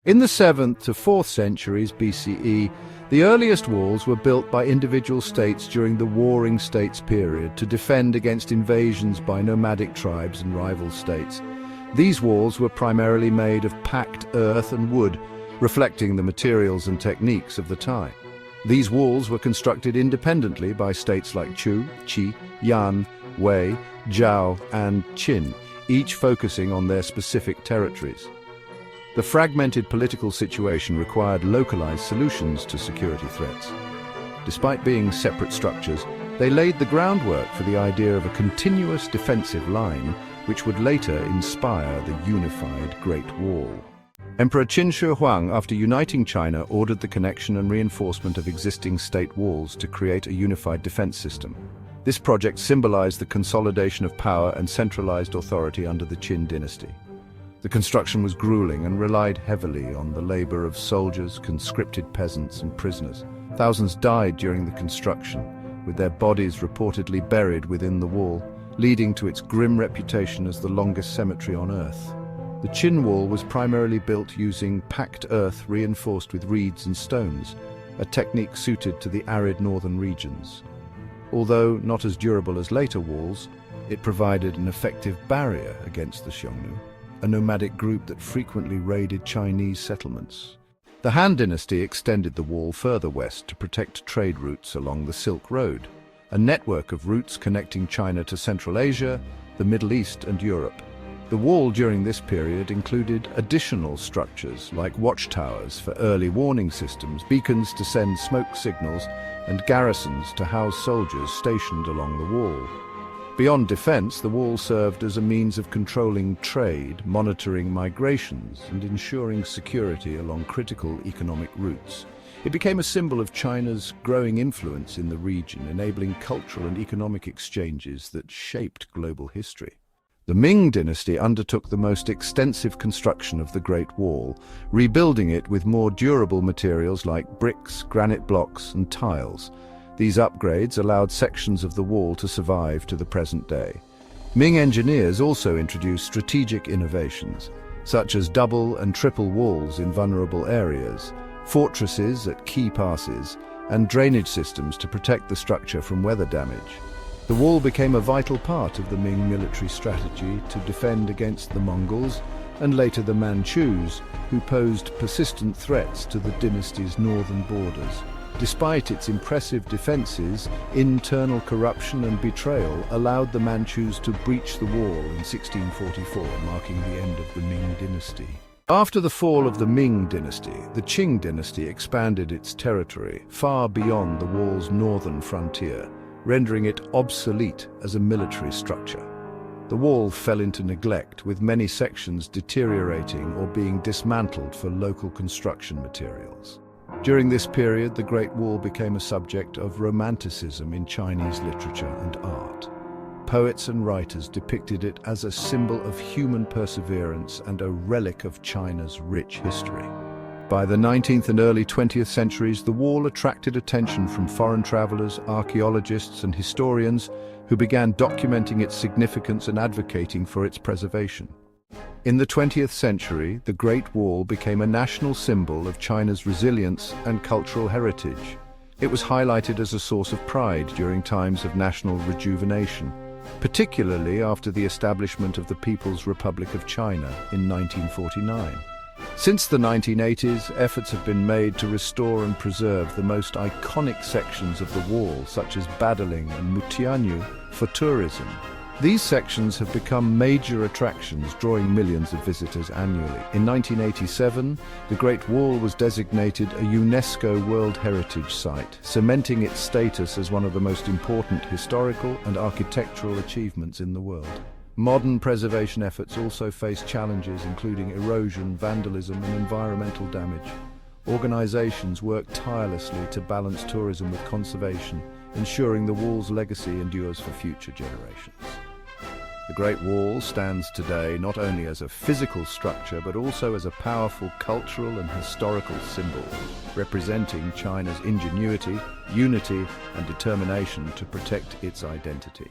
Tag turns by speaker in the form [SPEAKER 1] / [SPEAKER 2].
[SPEAKER 1] In the 7th to 4th centuries BCE, the earliest walls were built by individual states during the Warring States period to defend against invasions by nomadic tribes and rival states. These walls were primarily made of packed earth and wood, reflecting the materials and techniques of the time. These walls were constructed independently by states like Chu, Qi, Yan, Wei, Zhao, and Qin, each focusing on their specific territories. The fragmented political situation required localized solutions to security threats. Despite being separate structures, they laid the groundwork for the idea of a continuous defensive line, which would later inspire the unified Great Wall. Emperor Qin Shi Huang, after uniting China, ordered the connection and reinforcement of existing state walls to create a unified defense system. This project symbolized the consolidation of power and centralized authority under the Qin Dynasty. The construction was grueling and relied heavily on the labor of soldiers, conscripted peasants, and prisoners. Thousands died during the construction, with their bodies reportedly buried within the wall, leading to its grim reputation as the longest cemetery on Earth. The Qin Wall was primarily built using packed earth reinforced with reeds and stones, a technique suited to the arid northern regions. Although not as durable as later walls, it provided an effective barrier against the Xiongnu, a nomadic group that frequently raided Chinese settlements. The Han Dynasty extended the wall further west to protect trade routes along the Silk Road, a network of routes connecting China to Central Asia, the Middle East, and Europe. The wall during this period included additional structures like watchtowers for early warning systems, beacons to send smoke signals, and garrisons to house soldiers stationed along the wall. Beyond defense, the wall served as a means of controlling trade, monitoring migrations, and ensuring security along critical economic routes. It became a symbol of China's growing influence in the region, enabling cultural and economic exchanges that shaped global history. The Ming Dynasty undertook the most extensive construction of the Great Wall, rebuilding it with more durable materials like bricks, granite blocks, and tiles. These upgrades allowed sections of the wall to survive to the present day. Ming engineers also introduced strategic innovations, such as double and triple walls in vulnerable areas, fortresses at key passes, and drainage systems to protect the structure from weather damage. The wall became a vital part of the Ming military strategy to defend against the Mongols and later the Manchus, who posed persistent threats to the dynasty's northern borders. Despite its impressive defenses, internal corruption and betrayal allowed the Manchus to breach the wall in 1644, marking the end of the Ming Dynasty. After the fall of the Ming Dynasty, the Qing Dynasty expanded its territory far beyond the wall's northern frontier, rendering it obsolete as a military structure. The wall fell into neglect, with many sections deteriorating or being dismantled for local construction materials. During this period, the Great Wall became a subject of romanticism in Chinese literature and art. Poets and writers depicted it as a symbol of human perseverance and a relic of China's rich history. By the 19th and early 20th centuries, the wall attracted attention from foreign travelers, archaeologists, and historians who began documenting its significance and advocating for its preservation. In the 20th century, the Great Wall became a national symbol of China's resilience and cultural heritage. It was highlighted as a source of pride during times of national rejuvenation, particularly after the establishment of the People's Republic of China in 1949. Since the 1980s, efforts have been made to restore and preserve the most iconic sections of the wall, such as Badaling and Mutianyu, for tourism. These sections have become major attractions, drawing millions of visitors annually. In 1987, the Great Wall was designated a UNESCO World Heritage Site, cementing its status as one of the most important historical and architectural achievements in the world. Modern preservation efforts also face challenges including erosion, vandalism, and environmental damage. Organizations work tirelessly to balance tourism with conservation, ensuring the wall's legacy endures for future generations. The Great Wall stands today not only as a physical structure, but also as a powerful cultural and historical symbol, representing China's ingenuity, unity, and determination to protect its identity.